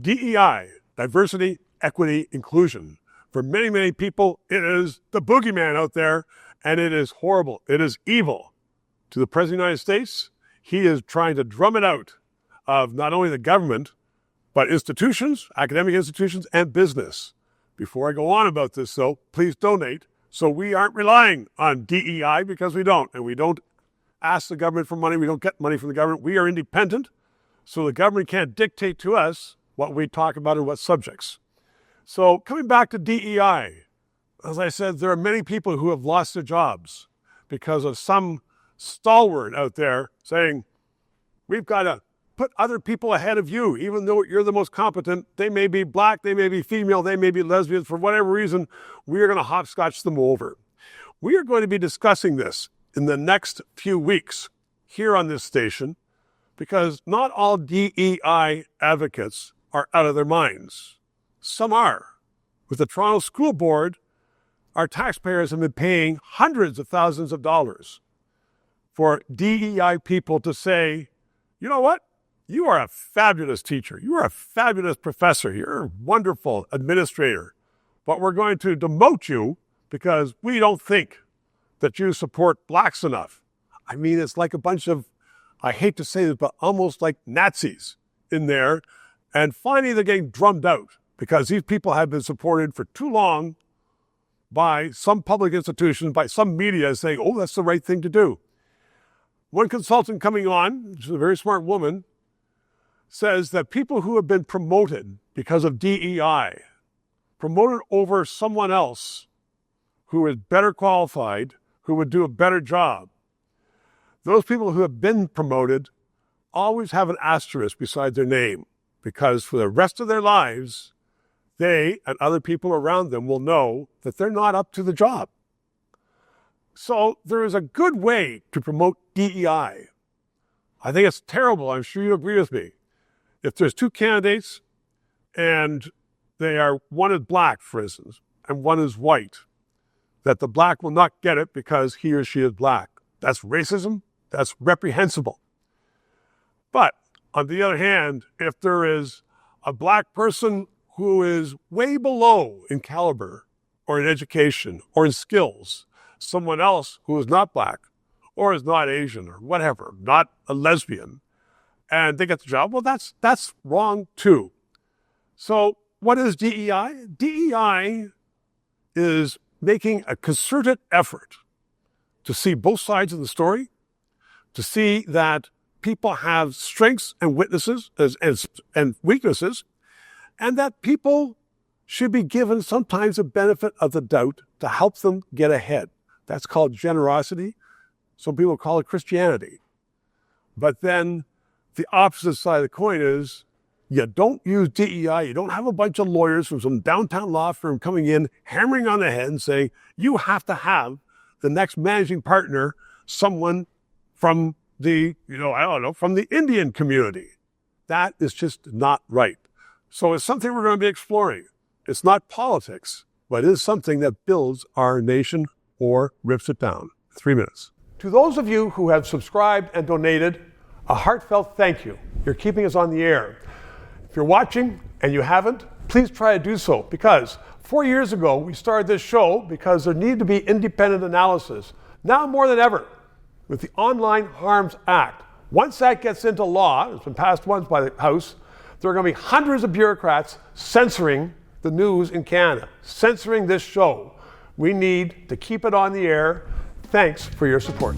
DEI, diversity, equity, inclusion. For many, many people, it is the boogeyman out there, and it is horrible. It is evil. To the President of the United States, he is trying to drum it out of not only the government, but institutions, academic institutions, and business. Before I go on about this, though, please donate. So we aren't relying on DEI because we don't. And we don't ask the government for money. We don't get money from the government. We are independent. So the government can't dictate to us what we talk about and what subjects. So coming back to DEI, as I said, there are many people who have lost their jobs because of some stalwart out there saying, we've got to put other people ahead of you, even though you're the most competent. They may be black, they may be female, they may be lesbians. For whatever reason, we are going to hopscotch them over. We are going to be discussing this in the next few weeks here on this station, because not all DEI advocates are out of their minds. Some are. With the Toronto School Board, our taxpayers have been paying hundreds of thousands of dollars for DEI people to say, you know what? You are a fabulous teacher. You are a fabulous professor. You're a wonderful administrator. But we're going to demote you because we don't think that you support blacks enough. I mean, it's like a bunch of, I hate to say this, but almost like Nazis in there. And finally, they're getting drummed out because these people have been supported for too long by some public institutions, by some media saying, oh, that's the right thing to do. One consultant coming on, she's a very smart woman, says that people who have been promoted because of DEI, promoted over someone else who is better qualified, who would do a better job, those people who have been promoted always have an asterisk beside their name, because for the rest of their lives, they and other people around them will know that they're not up to the job. So there is a good way to promote DEI. I think it's terrible. I'm sure you agree with me. If there's two candidates and one is black, for instance, and one is white, that the black will not get it because he or she is black. That's racism. That's reprehensible. But on the other hand, if there is a black person who is way below in caliber or in education or in skills, someone else who is not black or is not Asian or whatever, not a lesbian, and they get the job, well, that's wrong too. So what is DEI? DEI is making a concerted effort to see both sides of the story, to see that people have strengths and weaknesses, and that people should be given sometimes a benefit of the doubt to help them get ahead. That's called generosity. Some people call it Christianity. But then the opposite side of the coin is you don't use DEI. You don't have a bunch of lawyers from some downtown law firm coming in, hammering on the head and saying, you have to have the next managing partner, someone from from the Indian community. That is just not right. So it's something we're going to be exploring. It's not politics, but it is something that builds our nation or rips it down. 3 minutes. To those of you who have subscribed and donated, a heartfelt thank you. You're keeping us on the air. If you're watching and you haven't, please try to do so, because 4 years ago we started this show because there needed to be independent analysis. Now more than ever, with the Online Harms Act, once that gets into law, it's been passed once by the House, there are going to be hundreds of bureaucrats censoring the news in Canada, censoring this show. We need to keep it on the air. Thanks for your support.